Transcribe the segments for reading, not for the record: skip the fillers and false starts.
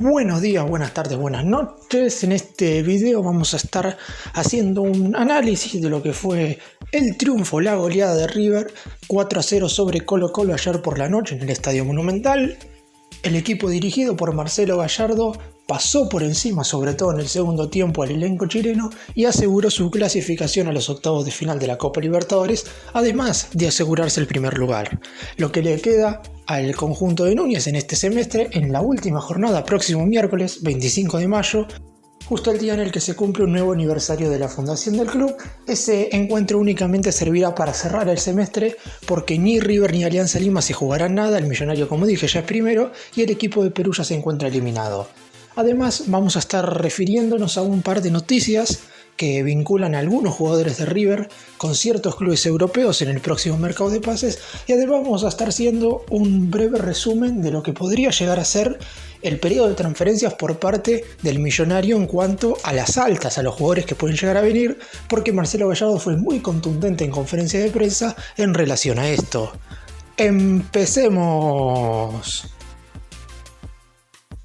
Buenos días, buenas tardes, buenas noches. En este video vamos a estar haciendo un análisis de lo que fue el triunfo, la goleada de River 4-0 sobre Colo-Colo ayer por la noche en el Estadio Monumental. El equipo dirigido por Marcelo Gallardo pasó por encima, sobre todo en el segundo tiempo, al elenco chileno y aseguró su clasificación a los octavos de final de la Copa Libertadores, además de asegurarse el primer lugar. Lo que le queda al conjunto de Núñez en este semestre, en la última jornada, próximo miércoles 25 de mayo, justo el día en el que se cumple un nuevo aniversario de la fundación del club. Ese encuentro únicamente servirá para cerrar el semestre porque ni River ni Alianza Lima se jugarán nada, el Millonario, como dije, ya es primero y el equipo de Perú ya se encuentra eliminado. Además, vamos a estar refiriéndonos a un par de noticias que vinculan a algunos jugadores de River con ciertos clubes europeos en el próximo mercado de pases, y además vamos a estar haciendo un breve resumen de lo que podría llegar a ser el periodo de transferencias por parte del Millonario en cuanto a las altas, a los jugadores que pueden llegar a venir, porque Marcelo Gallardo fue muy contundente en conferencia de prensa en relación a esto. ¡Empecemos!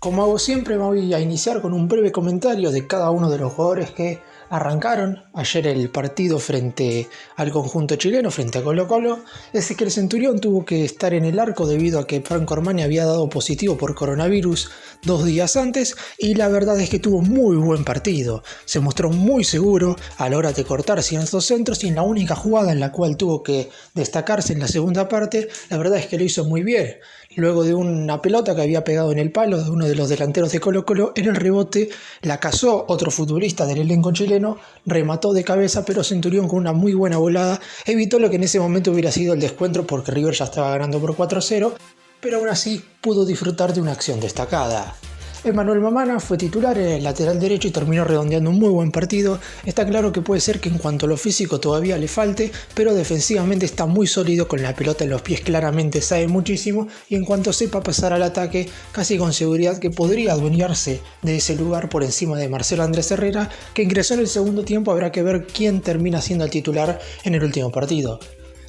Como hago siempre, voy a iniciar con un breve comentario de cada uno de los jugadores que arrancaron ayer el partido frente al conjunto chileno, frente a Colo-Colo. Es que el Centurión tuvo que estar en el arco debido a que Franco Armani había dado positivo por coronavirus 2 días antes, y la verdad es que tuvo muy buen partido. Se mostró muy seguro a la hora de cortar ciertos centros, y en la única jugada en la cual tuvo que destacarse en la segunda parte, la verdad es que lo hizo muy bien. Luego de una pelota que había pegado en el palo de uno de los delanteros de Colo-Colo, en el rebote la cazó otro futbolista del elenco chileno, remató de cabeza, pero Centurión con una muy buena volada evitó lo que en ese momento hubiera sido el descuento porque River ya estaba ganando por 4-0, pero aún así pudo disfrutar de una acción destacada. Emanuel Mamana fue titular en el lateral derecho y terminó redondeando un muy buen partido. Está claro que puede ser que en cuanto a lo físico todavía le falte, pero defensivamente está muy sólido, con la pelota en los pies claramente sabe muchísimo, y en cuanto sepa pasar al ataque, casi con seguridad que podría adueñarse de ese lugar por encima de Marcelo Andrés Herrera, que ingresó en el segundo tiempo. Habrá que ver quién termina siendo el titular en el último partido.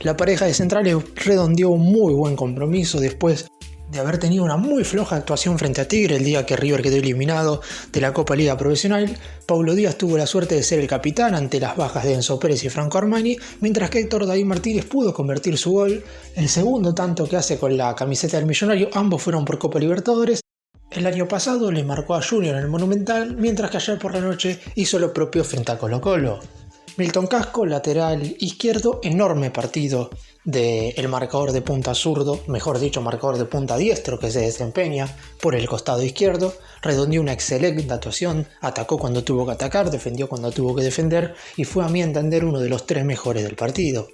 La pareja de centrales redondeó un muy buen compromiso después de haber tenido una muy floja actuación frente a Tigre el día que River quedó eliminado de la Copa Liga Profesional. Paulo Díaz tuvo la suerte de ser el capitán ante las bajas de Enzo Pérez y Franco Armani, mientras que Héctor David Martínez pudo convertir su gol, el segundo tanto que hace con la camiseta del Millonario. Ambos fueron por Copa Libertadores. El año pasado le marcó a Junior en el Monumental, mientras que ayer por la noche hizo lo propio frente a Colo-Colo. Milton Casco, lateral izquierdo, enorme partido del marcador de punta zurdo, mejor dicho marcador de punta diestro, que se desempeña por el costado izquierdo. Redondeó una excelente actuación, atacó cuando tuvo que atacar, defendió cuando tuvo que defender, y fue a mi entender uno de los 3 mejores del partido.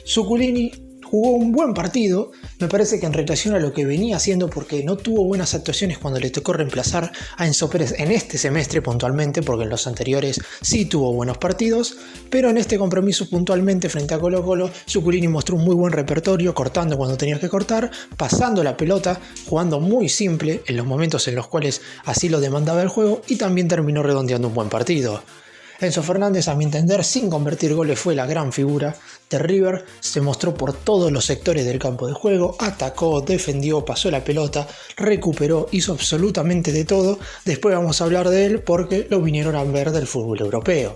Zuculini jugó un buen partido, me parece que en relación a lo que venía haciendo, porque no tuvo buenas actuaciones cuando le tocó reemplazar a Enzo Pérez en este semestre puntualmente, porque en los anteriores sí tuvo buenos partidos, pero en este compromiso puntualmente frente a Colo-Colo, Zuculini mostró un muy buen repertorio, cortando cuando tenía que cortar, pasando la pelota, jugando muy simple en los momentos en los cuales así lo demandaba el juego, y también terminó redondeando un buen partido. Enzo Fernández, a mi entender, sin convertir goles, fue la gran figura de River. Se mostró por todos los sectores del campo de juego, atacó, defendió, pasó la pelota, recuperó, hizo absolutamente de todo. Después vamos a hablar de él porque lo vinieron a ver del fútbol europeo.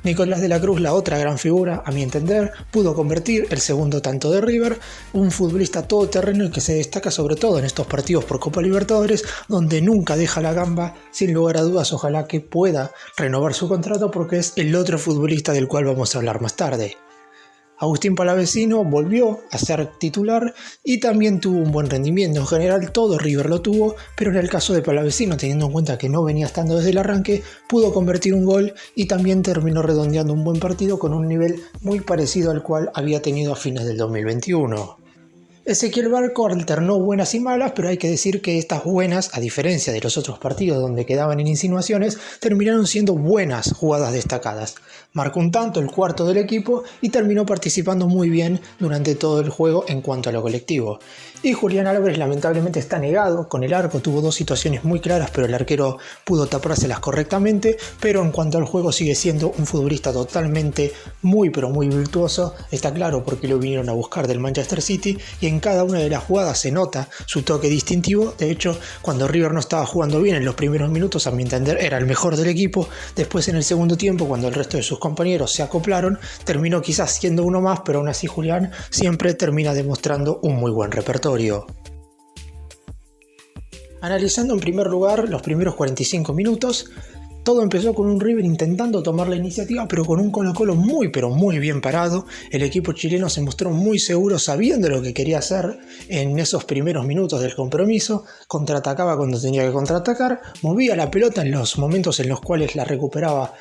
Nicolás de la Cruz, la otra gran figura, a mi entender, pudo convertir el segundo tanto de River, un futbolista todoterreno y que se destaca sobre todo en estos partidos por Copa Libertadores, donde nunca deja la gamba. Sin lugar a dudas, ojalá que pueda renovar su contrato, porque es el otro futbolista del cual vamos a hablar más tarde. Agustín Palavecino volvió a ser titular y también tuvo un buen rendimiento. En general todo River lo tuvo, pero en el caso de Palavecino, teniendo en cuenta que no venía estando desde el arranque, pudo convertir un gol y también terminó redondeando un buen partido con un nivel muy parecido al cual había tenido a fines del 2021. Ezequiel Barco alternó buenas y malas, pero hay que decir que estas buenas, a diferencia de los otros partidos donde quedaban en insinuaciones, terminaron siendo buenas jugadas destacadas. marcó un tanto, el cuarto del equipo, y terminó participando muy bien durante todo el juego en cuanto a lo colectivo. Y Julián Álvarez lamentablemente está negado con el arco, tuvo dos situaciones muy claras, pero el arquero pudo tapárselas correctamente, pero en cuanto al juego sigue siendo un futbolista totalmente muy pero muy virtuoso, está claro porque lo vinieron a buscar del Manchester City y en cada una de las jugadas se nota su toque distintivo. De hecho, cuando River no estaba jugando bien en los primeros minutos, a mi entender era el mejor del equipo. Después en el segundo tiempo, cuando el resto de sus compañeros se acoplaron, terminó quizás siendo uno más, pero aún así Julián siempre termina demostrando un muy buen repertorio. Analizando en primer lugar los primeros 45 minutos, todo empezó con un River intentando tomar la iniciativa, pero con un Colo-Colo muy pero muy bien parado. El equipo chileno se mostró muy seguro, sabiendo lo que quería hacer en esos primeros minutos del compromiso. Contraatacaba cuando tenía que contraatacar, movía la pelota en los momentos en los cuales la recuperaba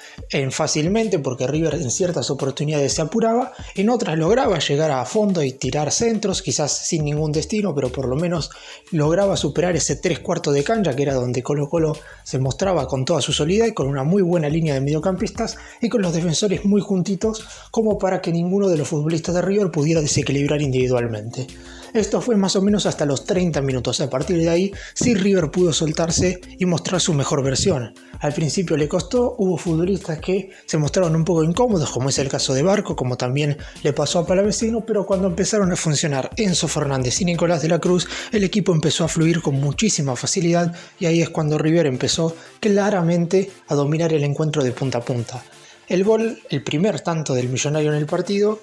fácilmente, porque River en ciertas oportunidades se apuraba, en otras lograba llegar a fondo y tirar centros, quizás sin ningún destino, pero por lo menos lograba superar ese 3/4 de cancha, que era donde Colo-Colo se mostraba con toda su solidez, con una muy buena línea de mediocampistas y con los defensores muy juntitos como para que ninguno de los futbolistas de River pudiera desequilibrar individualmente. Esto fue más o menos hasta los 30 minutos. A partir de ahí, sí, River pudo soltarse y mostrar su mejor versión. Al principio le costó, hubo futbolistas que se mostraron un poco incómodos, como es el caso de Barco, como también le pasó a Palavecino, pero cuando empezaron a funcionar Enzo Fernández y Nicolás de la Cruz, el equipo empezó a fluir con muchísima facilidad y ahí es cuando River empezó claramente a dominar el encuentro de punta a punta. El gol, el primer tanto del Millonario en el partido,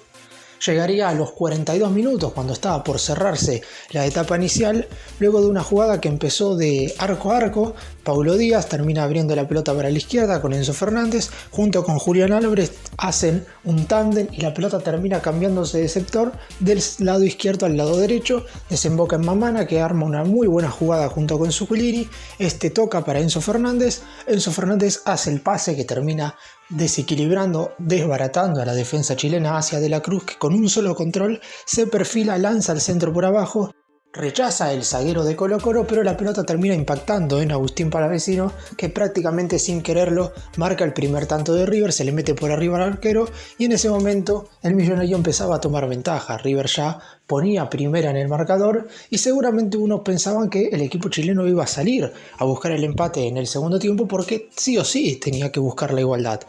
llegaría a los 42 minutos, cuando estaba por cerrarse la etapa inicial, luego de una jugada que empezó de arco a arco. Paulo Díaz termina abriendo la pelota para la izquierda con Enzo Fernández, junto con Julián Álvarez hacen un tándem y la pelota termina cambiándose de sector del lado izquierdo al lado derecho, desemboca en Mamana, que arma una muy buena jugada junto con Zuculini. Este toca para Enzo Fernández hace el pase que termina desequilibrando, desbaratando a la defensa chilena hacia De la Cruz, que con un solo control se perfila, lanza el centro por abajo, rechaza el zaguero de Colo-Colo, pero la pelota termina impactando en Agustín Palavecino, que prácticamente sin quererlo marca el primer tanto de River, se le mete por arriba al arquero y en ese momento el Millonario empezaba a tomar ventaja. River ya ponía primera en el marcador y seguramente unos pensaban que el equipo chileno iba a salir a buscar el empate en el segundo tiempo, porque sí o sí tenía que buscar la igualdad.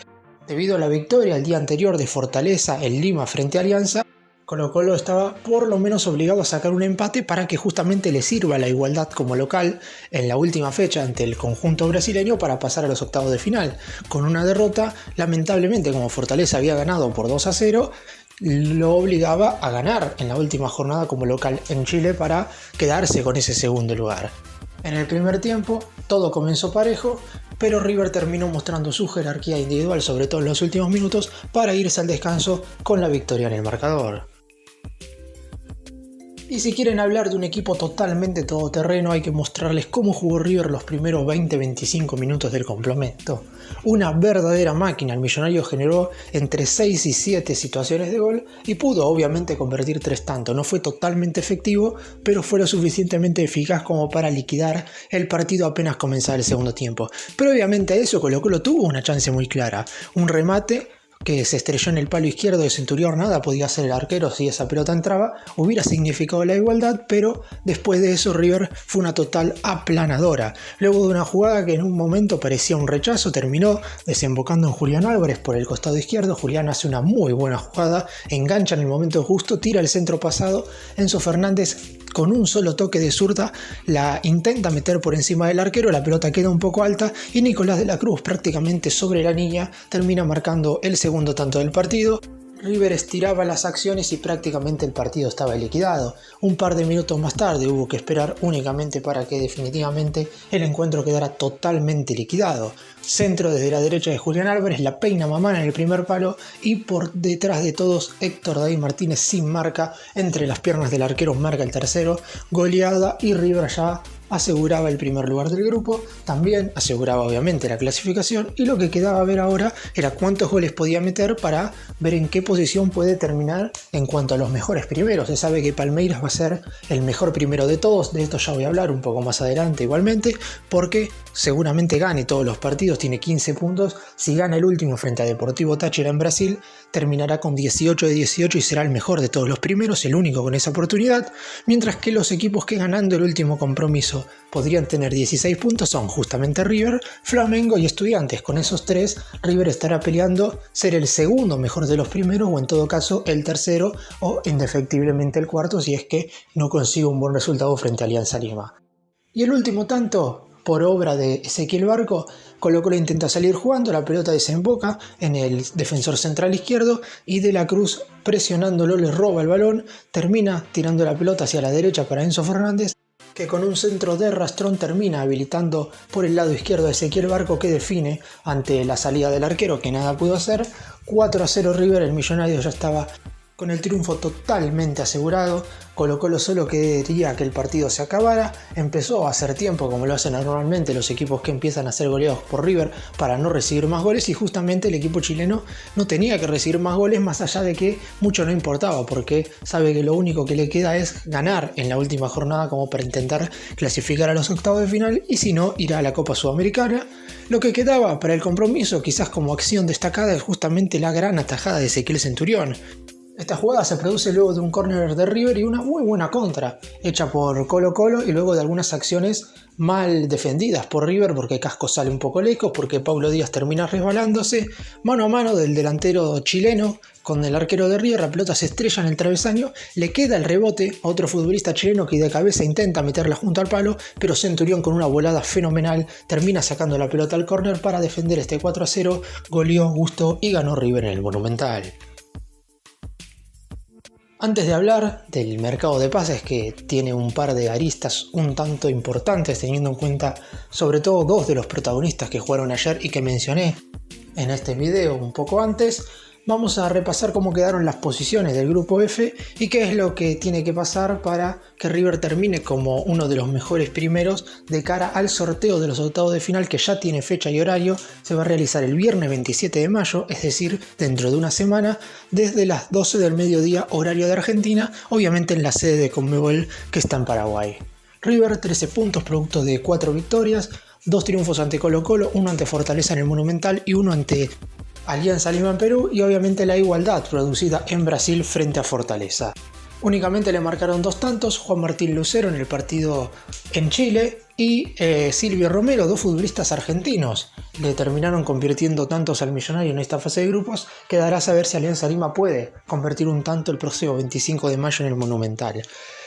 Debido a la victoria el día anterior de Fortaleza en Lima frente a Alianza, Colo-Colo estaba por lo menos obligado a sacar un empate para que justamente le sirva la igualdad como local en la última fecha ante el conjunto brasileño para pasar a los octavos de final. Con una derrota, lamentablemente, como Fortaleza había ganado por 2-0, lo obligaba a ganar en la última jornada como local en Chile para quedarse con ese segundo lugar. En el primer tiempo todo comenzó parejo, pero River terminó mostrando su jerarquía individual, sobre todo en los últimos minutos, para irse al descanso con la victoria en el marcador. Y si quieren hablar de un equipo totalmente todoterreno, hay que mostrarles cómo jugó River los primeros 20-25 minutos del complemento. Una verdadera máquina. El Millonario generó entre 6 y 7 situaciones de gol y pudo obviamente convertir 3 tantos. No fue totalmente efectivo, pero fue lo suficientemente eficaz como para liquidar el partido apenas comenzara el segundo tiempo. Pero obviamente a eso Colo-Colo tuvo una chance muy clara. Un remate que se estrelló en el palo izquierdo de Centurión, nada podía hacer el arquero si esa pelota entraba, hubiera significado la igualdad, pero después de eso River fue una total aplanadora. Luego de una jugada que en un momento parecía un rechazo, terminó desembocando en Julián Álvarez por el costado izquierdo. Julián hace una muy buena jugada, engancha en el momento justo, tira el centro pasado, Enzo Fernández con un solo toque de zurda la intenta meter por encima del arquero, la pelota queda un poco alta y Nicolás de la Cruz, prácticamente sobre la línea, termina marcando el segundo tanto del partido. River estiraba las acciones y prácticamente el partido estaba liquidado. Un par de minutos más tarde hubo que esperar únicamente para que definitivamente el encuentro quedara totalmente liquidado. Centro desde la derecha de Julián Álvarez, la peina Mamana en el primer palo y por detrás de todos Héctor David Martínez sin marca, entre las piernas del arquero marca el tercero, goleada y River ya aseguraba el primer lugar del grupo, también aseguraba obviamente la clasificación, y lo que quedaba a ver ahora era cuántos goles podía meter para ver en qué posición puede terminar en cuanto a los mejores primeros. Se sabe que Palmeiras va a ser el mejor primero de todos, de esto ya voy a hablar un poco más adelante igualmente, porque seguramente gane todos los partidos, tiene 15 puntos, si gana el último frente a Deportivo Táchira en Brasil, terminará con 18 de 18 y será el mejor de todos los primeros, el único con esa oportunidad, mientras que los equipos que ganando el último compromiso podrían tener 16 puntos son justamente River, Flamengo y Estudiantes. Con esos tres, River estará peleando ser el segundo mejor de los primeros o en todo caso el tercero o indefectiblemente el cuarto si es que no consigue un buen resultado frente a Alianza Lima. Y el último tanto, por obra de Ezequiel Barco, Colo-Colo intenta salir jugando, la pelota desemboca en el defensor central izquierdo y De la Cruz, presionándolo, le roba el balón, termina tirando la pelota hacia la derecha para Enzo Fernández, que con un centro de rastrón termina habilitando por el lado izquierdo a Ezequiel Barco, que define ante la salida del arquero, que nada pudo hacer. 4-0 River, el millonario ya estaba con el triunfo totalmente asegurado. Colo-Colo solo quería que el partido se acabara, empezó a hacer tiempo como lo hacen normalmente los equipos que empiezan a ser goleados por River para no recibir más goles, y justamente el equipo chileno no tenía que recibir más goles, más allá de que mucho no importaba porque sabe que lo único que le queda es ganar en la última jornada como para intentar clasificar a los octavos de final, y si no, irá a la Copa Sudamericana. Lo que quedaba para el compromiso, quizás como acción destacada, es justamente la gran atajada de Ezequiel Centurión. Esta jugada se produce luego de un córner de River y una muy buena contra hecha por Colo-Colo, y luego de algunas acciones mal defendidas por River porque Casco sale un poco lejos, porque Paulo Díaz termina resbalándose, mano a mano del delantero chileno con el arquero de River, la pelota se estrella en el travesaño, le queda el rebote a otro futbolista chileno que de cabeza intenta meterla junto al palo, pero Centurión con una volada fenomenal termina sacando la pelota al córner para defender este 4-0, goleó, gustó y ganó River en el Monumental. Antes de hablar del mercado de pases, que tiene un par de aristas un tanto importantes teniendo en cuenta sobre todo dos de los protagonistas que jugaron ayer y que mencioné en este video un poco antes, vamos a repasar cómo quedaron las posiciones del grupo F y qué es lo que tiene que pasar para que River termine como uno de los mejores primeros de cara al sorteo de los octavos de final, que ya tiene fecha y horario. Se va a realizar el viernes 27 de mayo, es decir, dentro de una semana, desde las 12 del mediodía horario de Argentina, obviamente en la sede de Conmebol que está en Paraguay. River 13 puntos producto de 4 victorias, 2 triunfos ante Colo-Colo, 1 ante Fortaleza en el Monumental y 1 ante Alianza Lima en Perú, y obviamente la igualdad producida en Brasil frente a Fortaleza. Únicamente le marcaron 2 tantos, Juan Martín Lucero en el partido en Chile y Silvio Romero, 2 futbolistas argentinos, le terminaron convirtiendo tantos al millonario en esta fase de grupos. Quedará a saber si Alianza Lima puede convertir un tanto el próximo 25 de mayo en el Monumental.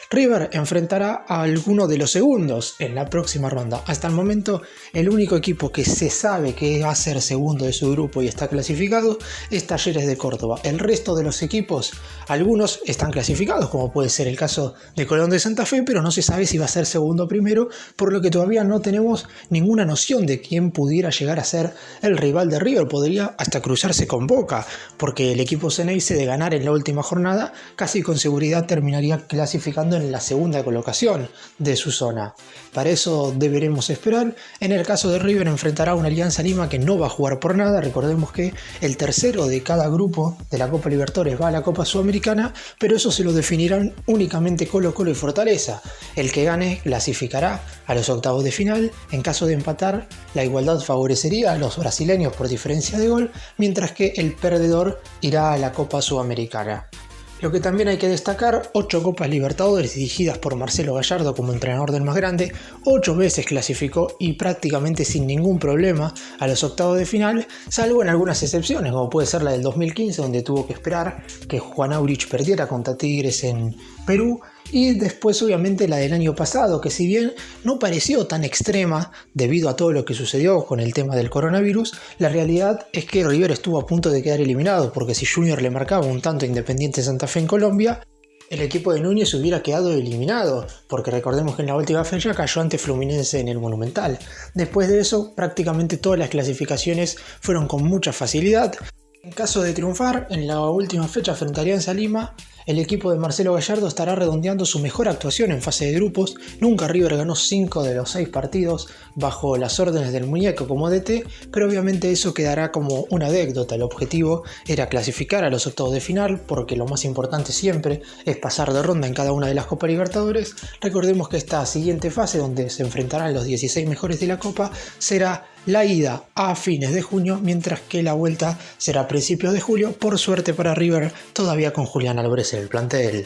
River enfrentará a alguno de los segundos en la próxima ronda. Hasta el momento, el único equipo que se sabe que va a ser segundo de su grupo y está clasificado es Talleres de Córdoba. El resto de los equipos, algunos están clasificados, como puede ser el caso de Colón de Santa Fe, pero no se sabe si va a ser segundo o primero, por lo que todavía no tenemos ninguna noción de quién pudiera llegar a ser el rival de River. Podría hasta cruzarse con Boca, porque el equipo Ceneice, de ganar en la última jornada, casi con seguridad terminaría clasificando en la segunda colocación de su zona. Para eso deberemos esperar. En el caso de River, enfrentará a una Alianza Lima que no va a jugar por nada. Recordemos que el tercero de cada grupo de la Copa Libertadores va a la Copa Sudamericana, pero eso se lo definirán únicamente Colo-Colo y Fortaleza. El que gane clasificará a los octavos de final. En caso de empatar, la igualdad favorecería a los brasileños por diferencia de gol, mientras que el perdedor irá a la Copa Sudamericana. Lo que también hay que destacar, 8 Copas Libertadores dirigidas por Marcelo Gallardo como entrenador del más grande, 8 veces clasificó y prácticamente sin ningún problema a los octavos de final, salvo en algunas excepciones, como puede ser la del 2015, donde tuvo que esperar que Juan Aurich perdiera contra Tigres en Perú, y después obviamente la del año pasado, que si bien no pareció tan extrema debido a todo lo que sucedió con el tema del coronavirus, la realidad es que River estuvo a punto de quedar eliminado, porque si Junior le marcaba un tanto a Independiente Santa Fe en Colombia, el equipo de Núñez hubiera quedado eliminado, porque recordemos que en la última fecha cayó ante Fluminense en el Monumental. Después de eso, prácticamente todas las clasificaciones fueron con mucha facilidad. En caso de triunfar en la última fecha frente a Alianza Lima, El equipo de Marcelo Gallardo estará redondeando su mejor actuación en fase de grupos. Nunca River ganó 5 de los 6 partidos bajo las órdenes del muñeco como DT, pero obviamente eso quedará como una anécdota. El objetivo era clasificar a los octavos de final, porque lo más importante siempre es pasar de ronda en cada una de las Copas Libertadores. Recordemos que esta siguiente fase, donde se enfrentarán los 16 mejores de la Copa, será la ida a fines de junio, mientras que la vuelta será a principios de julio, por suerte para River, todavía con Julián Álvarez en el plantel.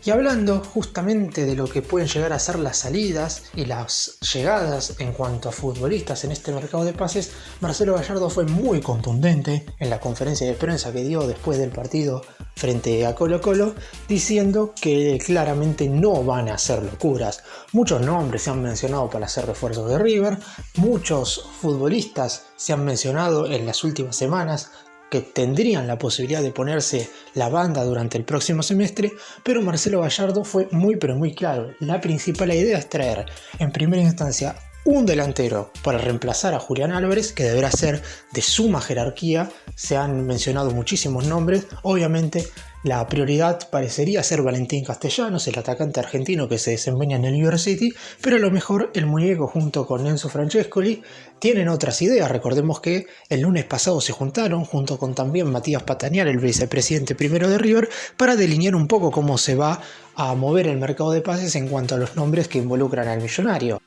Y hablando justamente de lo que pueden llegar a ser las salidas y las llegadas en cuanto a futbolistas en este mercado de pases, Marcelo Gallardo fue muy contundente en la conferencia de prensa que dio después del partido frente a Colo-Colo, diciendo que claramente no van a hacer locuras. Muchos nombres se han mencionado para hacer refuerzos de River, muchos futbolistas se han mencionado en las últimas semanas que tendrían la posibilidad de ponerse la banda durante el próximo semestre, pero Marcelo Gallardo fue muy claro. La principal idea es traer en primera instancia un delantero para reemplazar a Julián Álvarez, que deberá ser de suma jerarquía. Se han mencionado muchísimos nombres, obviamente la prioridad parecería ser Valentín Castellanos, el atacante argentino que se desempeña en el River City, pero a lo mejor el muñeco junto con Enzo Francescoli tienen otras ideas. Recordemos que el lunes pasado se juntaron junto con también Matías Patanial, el vicepresidente primero de River, para delinear un poco cómo se va a mover el mercado de pases en cuanto a los nombres que involucran al millonario.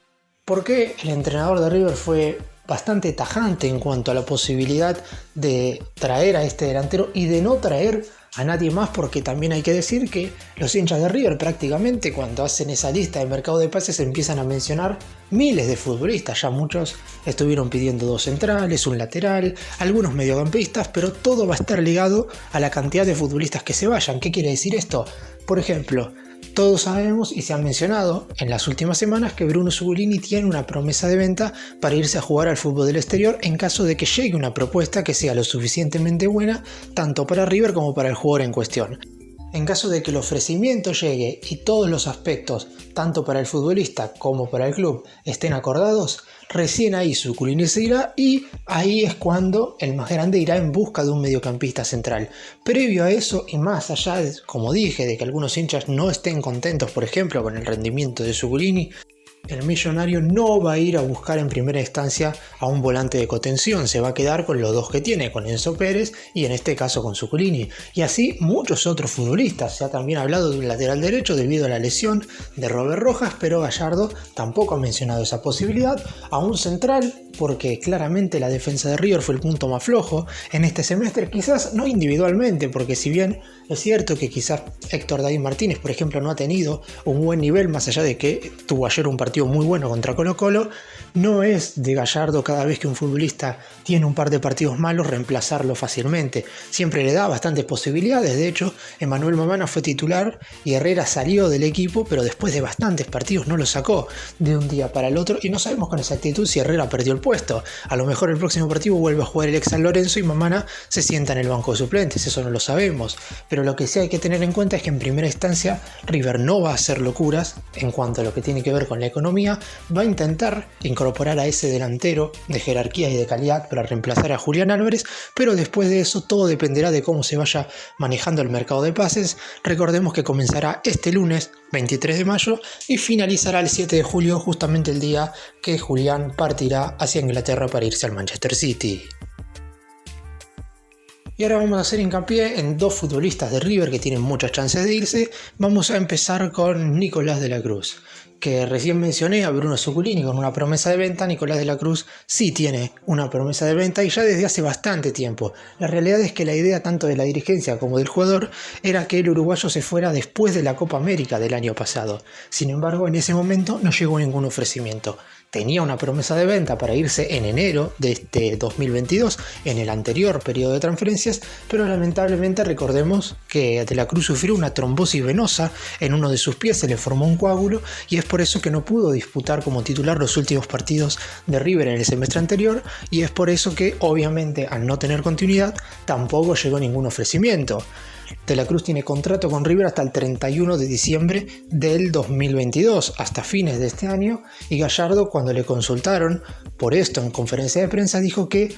¿Por qué el entrenador de River fue bastante tajante en cuanto a la posibilidad de traer a este delantero y de no traer a nadie más? Porque también hay que decir que los hinchas de River prácticamente cuando hacen esa lista de mercado de pases empiezan a mencionar miles de futbolistas. Ya muchos estuvieron pidiendo 2 centrales, un lateral, algunos mediocampistas, pero todo va a estar ligado a la cantidad de futbolistas que se vayan. ¿Qué quiere decir esto? Por ejemplo, todos sabemos y se ha mencionado en las últimas semanas que Bruno Zugolini tiene una promesa de venta para irse a jugar al fútbol del exterior en caso de que llegue una propuesta que sea lo suficientemente buena tanto para River como para el jugador en cuestión. En caso de que el ofrecimiento llegue y todos los aspectos, tanto para el futbolista como para el club, estén acordados, recién ahí Zuculini se irá y ahí es cuando el más grande irá en busca de un mediocampista central. Previo a eso y más allá, como dije, de que algunos hinchas no estén contentos, por ejemplo, con el rendimiento de Zuculini, el millonario no va a ir a buscar en primera instancia a un volante de contención, se va a quedar con los dos que tiene, con Enzo Pérez y en este caso con Zuculini. Y así muchos otros futbolistas. Se ha también hablado de un lateral derecho debido a la lesión de Robert Rojas, pero Gallardo tampoco ha mencionado esa posibilidad. A un central, porque claramente la defensa de River fue el punto más flojo en este semestre, quizás no individualmente, porque si bien es cierto que quizás Héctor David Martínez, por ejemplo, no ha tenido un buen nivel, más allá de que tuvo ayer un partido muy bueno contra Colo-Colo, no es de Gallardo cada vez que un futbolista tiene un par de partidos malos reemplazarlo fácilmente. Siempre le da bastantes posibilidades. De hecho, Emanuel Mamana fue titular y Herrera salió del equipo, pero después de bastantes partidos no lo sacó de un día para el otro y no sabemos con exactitud si Herrera perdió el puesto. A lo mejor el próximo partido vuelve a jugar el ex San Lorenzo y Mamana se sienta en el banco de suplentes, eso no lo sabemos. Pero lo que sí hay que tener en cuenta es que en primera instancia River no va a hacer locuras en cuanto a lo que tiene que ver con la economía, va a intentar incorporar a ese delantero de jerarquía y de calidad para reemplazar a Julián Álvarez, pero después de eso todo dependerá de cómo se vaya manejando el mercado de pases. Recordemos que comenzará este lunes 23 de mayo y finalizará el 7 de julio, justamente el día que Julián partirá hacia Inglaterra para irse al Manchester City. Y ahora vamos a hacer hincapié en 2 futbolistas de River que tienen muchas chances de irse. Vamos a empezar con Nicolás de la Cruz, que recién mencioné a Bruno Zuculini con una promesa de venta. Nicolás de la Cruz sí tiene una promesa de venta y ya desde hace bastante tiempo. La realidad es que la idea tanto de la dirigencia como del jugador era que el uruguayo se fuera después de la Copa América del año pasado. Sin embargo, en ese momento no llegó ningún ofrecimiento. Tenía una promesa de venta para irse en enero de este 2022, en el anterior periodo de transferencias, pero lamentablemente recordemos que De la Cruz sufrió una trombosis venosa en uno de sus pies, se le formó un coágulo y es por eso que no pudo disputar como titular los últimos partidos de River en el semestre anterior y es por eso que obviamente al no tener continuidad tampoco llegó ningún ofrecimiento. De la Cruz tiene contrato con River hasta el 31 de diciembre del 2022, hasta fines de este año, y Gallardo, cuando le consultaron por esto en conferencia de prensa, dijo que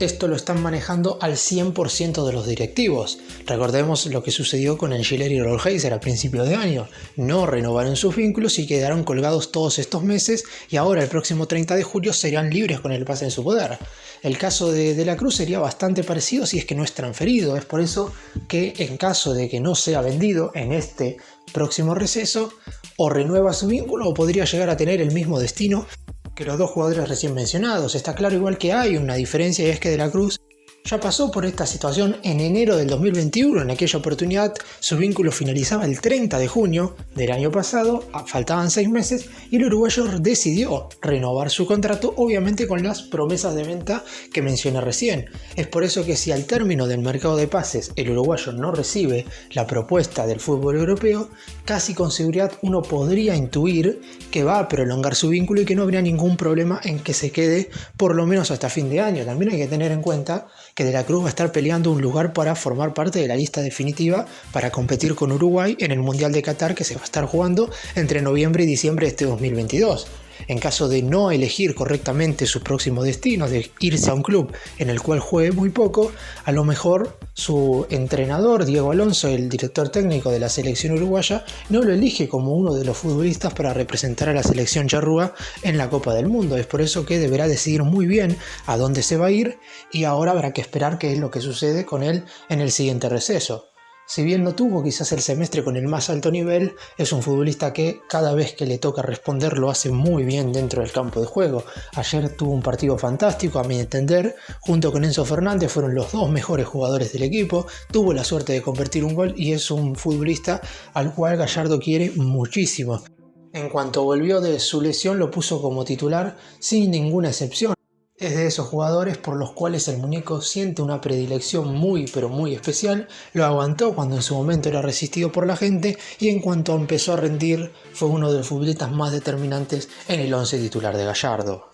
esto lo están manejando al 100% de los directivos. Recordemos lo que sucedió con Angeleri y Rolheiser a principios de año. No renovaron sus vínculos y quedaron colgados todos estos meses, y ahora el próximo 30 de julio serían libres con el pase en su poder. El caso de la Cruz sería bastante parecido si es que no es transferido. Es por eso que en caso de que no sea vendido en este próximo receso, o renueva su vínculo o podría llegar a tener el mismo destino que los dos jugadores recién mencionados. Está claro igual que hay una diferencia, y es que De la Cruz ya pasó por esta situación en enero del 2021. En aquella oportunidad su vínculo finalizaba el 30 de junio del año pasado, faltaban 6 meses, y el uruguayo decidió renovar su contrato, obviamente con las promesas de venta que mencioné recién. Es por eso que si al término del mercado de pases el uruguayo no recibe la propuesta del fútbol europeo, casi con seguridad uno podría intuir que va a prolongar su vínculo y que no habría ningún problema en que se quede por lo menos hasta fin de año. También hay que tener en cuenta que De la Cruz va a estar peleando un lugar para formar parte de la lista definitiva para competir con Uruguay en el Mundial de Qatar, que se va a estar jugando entre noviembre y diciembre de este 2022. En caso de no elegir correctamente su próximo destino, de irse a un club en el cual juegue muy poco, a lo mejor su entrenador, Diego Alonso, el director técnico de la selección uruguaya, no lo elige como uno de los futbolistas para representar a la selección charrúa en la Copa del Mundo. Es por eso que deberá decidir muy bien a dónde se va a ir, y ahora habrá que esperar qué es lo que sucede con él en el siguiente receso. Si bien no tuvo quizás el semestre con el más alto nivel, es un futbolista que cada vez que le toca responder lo hace muy bien dentro del campo de juego. Ayer tuvo un partido fantástico, a mi entender, junto con Enzo Fernández fueron los dos mejores jugadores del equipo, tuvo la suerte de convertir un gol y es un futbolista al cual Gallardo quiere muchísimo. En cuanto volvió de su lesión lo puso como titular sin ninguna excepción. Es de esos jugadores por los cuales el muñeco siente una predilección muy pero muy especial. Lo aguantó cuando en su momento era resistido por la gente, y en cuanto empezó a rendir fue uno de los futbolistas más determinantes en el 11 titular de Gallardo.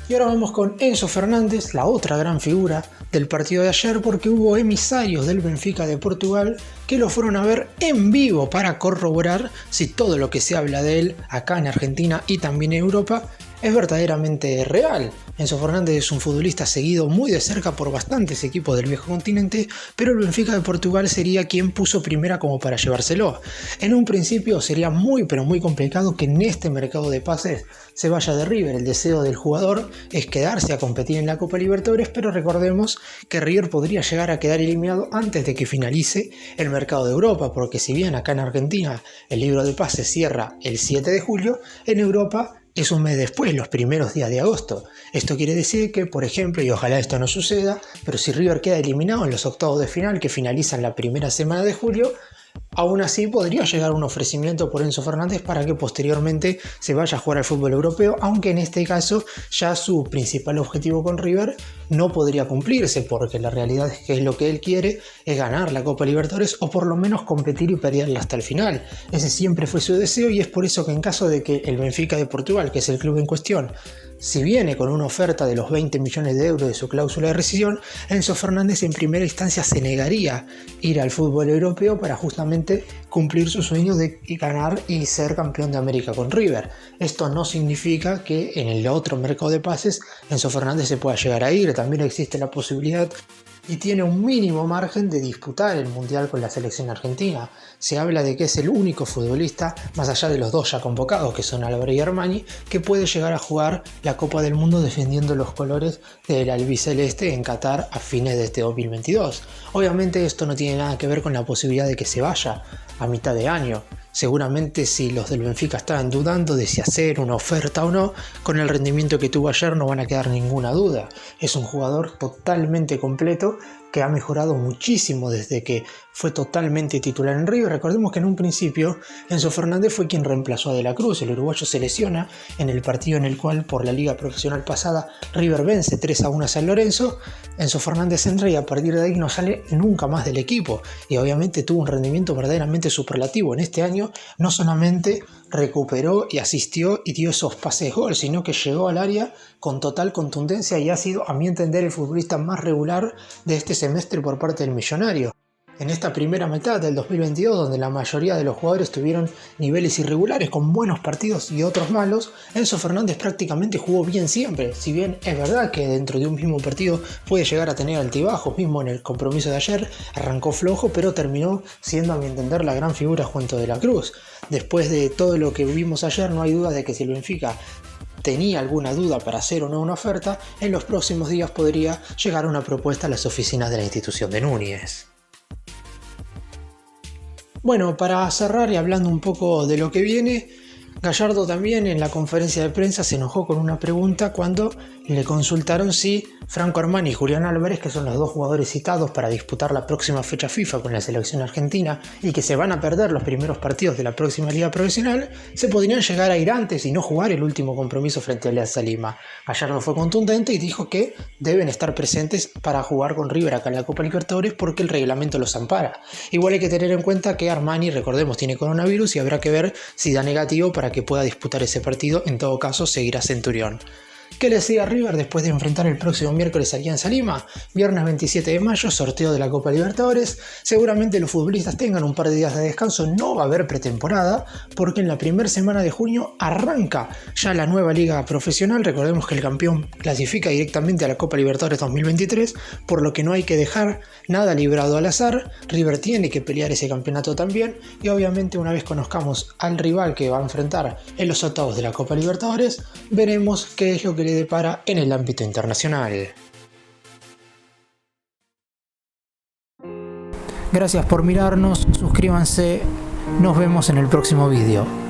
Y ahora vamos con Enzo Fernández, la otra gran figura del partido de ayer, porque hubo emisarios del Benfica de Portugal que lo fueron a ver en vivo para corroborar si todo lo que se habla de él acá en Argentina y también en Europa es verdaderamente real. Enzo Fernández es un futbolista seguido muy de cerca por bastantes equipos del viejo continente, pero el Benfica de Portugal sería quien puso primera como para llevárselo. En un principio sería muy pero muy complicado que en este mercado de pases se vaya de River. El deseo del jugador es quedarse a competir en la Copa Libertadores, pero recordemos que River podría llegar a quedar eliminado antes de que finalice el mercado de Europa, porque si bien acá en Argentina el libro de pases cierra el 7 de julio, en Europa es un mes después, los primeros días de agosto. Esto quiere decir que, por ejemplo, y ojalá esto no suceda, pero si River queda eliminado en los octavos de final que finalizan la primera semana de julio, aún así podría llegar un ofrecimiento por Enzo Fernández para que posteriormente se vaya a jugar al fútbol europeo, aunque en este caso ya su principal objetivo con River no podría cumplirse, porque la realidad es que lo que él quiere es ganar la Copa Libertadores, o por lo menos competir y pelearla hasta el final. Ese siempre fue su deseo, y es por eso que en caso de que el Benfica de Portugal, que es el club en cuestión, si viene con una oferta de los 20 millones de euros de su cláusula de rescisión, Enzo Fernández en primera instancia se negaría a ir al fútbol europeo para justamente cumplir su sueño de ganar y ser campeón de América con River. Esto no significa que en el otro mercado de pases Enzo Fernández se pueda llegar a ir. También existe la posibilidad y tiene un mínimo margen de disputar el Mundial con la selección argentina. Se habla de que es el único futbolista, más allá de los dos ya convocados, que son Álvaro y Armani, que puede llegar a jugar la Copa del Mundo defendiendo los colores del albiceleste en Qatar a fines de este 2022. Obviamente esto no tiene nada que ver con la posibilidad de que se vaya a mitad de año. Seguramente si los del Benfica estaban dudando de si hacer una oferta o no, con el rendimiento que tuvo ayer no van a quedar ninguna duda. Es un jugador totalmente completo que ha mejorado muchísimo desde que fue totalmente titular en River. Recordemos que en un principio Enzo Fernández fue quien reemplazó a De la Cruz. El uruguayo se lesiona en el partido en el cual por la liga profesional pasada River vence 3-1 a San Lorenzo. Enzo Fernández entra y a partir de ahí no sale nunca más del equipo, y obviamente tuvo un rendimiento verdaderamente superlativo. En este año no solamente recuperó y asistió y dio esos pases gol, sino que llegó al área con total contundencia y ha sido, a mi entender, el futbolista más regular de este semestre por parte del millonario. En esta primera mitad del 2022, donde la mayoría de los jugadores tuvieron niveles irregulares con buenos partidos y otros malos, Enzo Fernández prácticamente jugó bien siempre. Si bien es verdad que dentro de un mismo partido puede llegar a tener altibajos, mismo en el compromiso de ayer arrancó flojo, pero terminó siendo, a mi entender, la gran figura junto de la Cruz. Después de todo lo que vimos ayer, no hay duda de que si el Benfica tenía alguna duda para hacer o no una oferta, en los próximos días podría llegar una propuesta a las oficinas de la institución de Núñez. Bueno, para cerrar y hablando un poco de lo que viene, Gallardo también en la conferencia de prensa se enojó con una pregunta cuando le consultaron si Franco Armani y Julián Álvarez, que son los dos jugadores citados para disputar la próxima fecha FIFA con la selección argentina y que se van a perder los primeros partidos de la próxima liga profesional, se podrían llegar a ir antes y no jugar el último compromiso frente a Alianza Lima. Gallardo fue contundente y dijo que deben estar presentes para jugar con River acá en la Copa Libertadores porque el reglamento los ampara. Igual hay que tener en cuenta que Armani, recordemos, tiene coronavirus y habrá que ver si da negativo para que pueda disputar ese partido. En todo caso, seguirá Centurión. ¿Qué le sigue a River después de enfrentar el próximo miércoles a Alianza Lima? Viernes 27 de mayo, sorteo de la Copa Libertadores. Seguramente los futbolistas tengan un par de días de descanso, no va a haber pretemporada, porque en la primera semana de junio arranca ya la nueva liga profesional. Recordemos que el campeón clasifica directamente a la Copa Libertadores 2023, por lo que no hay que dejar nada librado al azar. River tiene que pelear ese campeonato también, y obviamente una vez conozcamos al rival que va a enfrentar en los octavos de la Copa Libertadores, veremos qué es lo que le depara en el ámbito internacional. Gracias por mirarnos, suscríbanse, nos vemos en el próximo vídeo.